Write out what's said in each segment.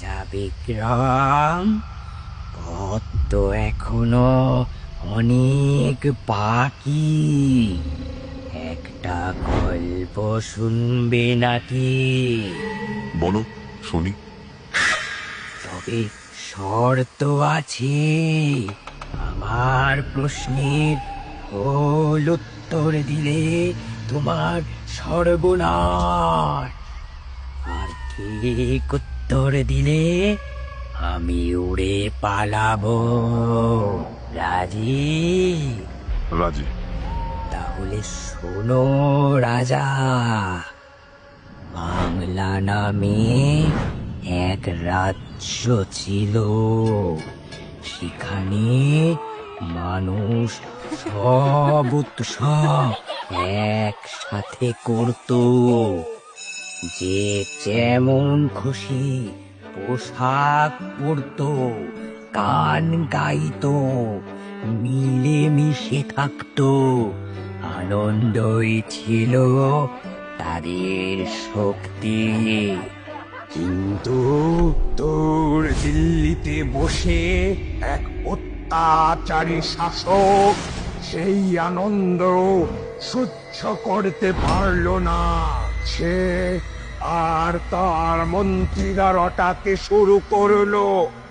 রাজা বিক্রম, পথ তো এখনো অনেক বাকি। একটা গল্প শুনবে নাকি? বলো, শুনি। তবে শর্ত আছে। আমার প্রশ্নের ভুল উত্তর দিলে তোমার সর্বনাশ, আর ঠিক উত্তর দিলে আমি উড়ে পালাবো। রাজি? রাজি। তাহলে শোনো রাজা, বাংলা নামে এক রাজ্য ছিল। সেখানে মানুষ সব উৎসব একসাথে করত। যে যেমন খুশি পোশাক পরতো, গান গাইতো, মিলেমিশে থাকতো। আনন্দই ছিল তাদের শক্তি। কিন্তু তোর দিল্লিতে বসে এক অত্যাচারী শাসক সেই আনন্দ সহ্য করতে পারল না। সে আর তার মন্ত্রীরা রটাতে শুরু করলো,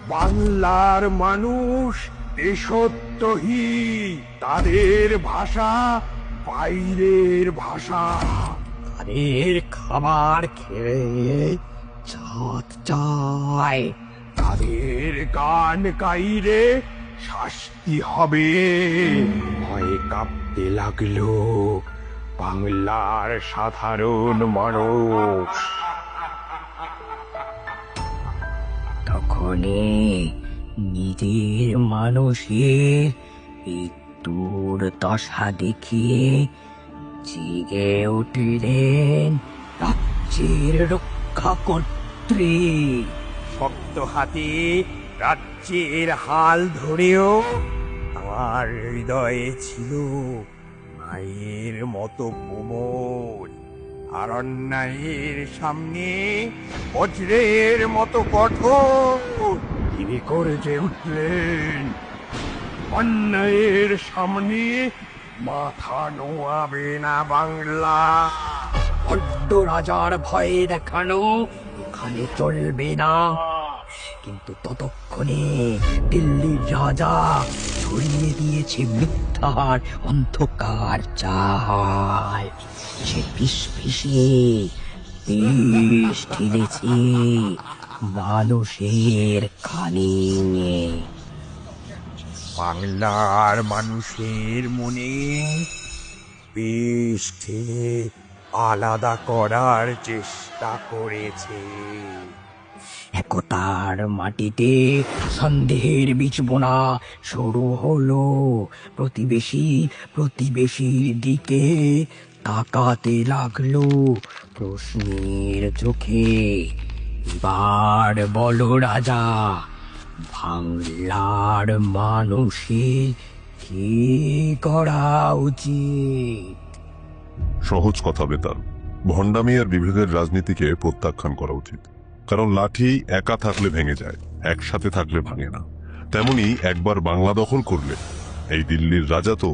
বাংলার মানুষ দেশদ্রোহী, তাদের ভাষা বাইরের ভাষা, তাদের খাবার খেয়ে ছাদ চায়, তাদের গান গাইলে শাস্তি হবে। ভয়ে কাঁপতে লাগলো বাংলার সাধারণ মানুষ। তখনই নিজের মানুষের এই দুর্দশা দেখিয়ে জেগে উঠলেন রাজ্যের রক্ষা করতে। শক্ত হাতে রাজ্যের হাল ধরেও আমার হৃদয়ে ছিল মায়ের মতো কোমল, আর অন্যায়ের সামনে বজ্রের মতো কঠোর। তিনি গর্জে উঠলেন, অন্যায়ের সামনে মাথা নোয়াবে না বাংলা। বড্ড রাজার ভয়ে দেখানো এখানে চলবে না। কিন্তু ততক্ষণে দিল্লির রাজা ছড়িয়ে দিয়েছে মিথ্যার অন্ধকার চাল। সে ফিসফিসে বিষ ঢেলেছে মানুষের কানে। বাংলার মানুষের মনে বিষ ঢেলে আলাদা করার চেষ্টা করেছে। একতার মাটিতে সন্দেহের বীজ বোনা শুরু হলো। প্রতিবেশীর দিকে তাকাতে লাগলো প্রশ্নের চোখে। এবার বলো রাজা, বাংলার মানুষের কি করা উচিত? সহজ কথা বেতাল, ভণ্ডামি আর বিভেদের রাজনীতিকে প্রত্যাখ্যান করা উচিত। কারণ লাঠি একা থাকলে ভেঙে যায়, একসাথে থাকলে ভাঙে না। তেমনি একবার বাংলা দখল করলে এই দিল্লির রাজা তো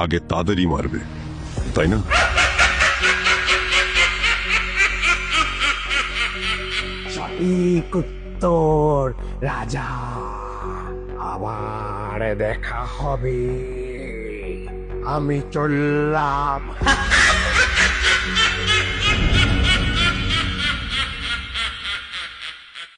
আগে তাদেরই মারবে, তাই না? সঠিক উত্তর রাজা। আবার দেখা হবে। আমি চললাম।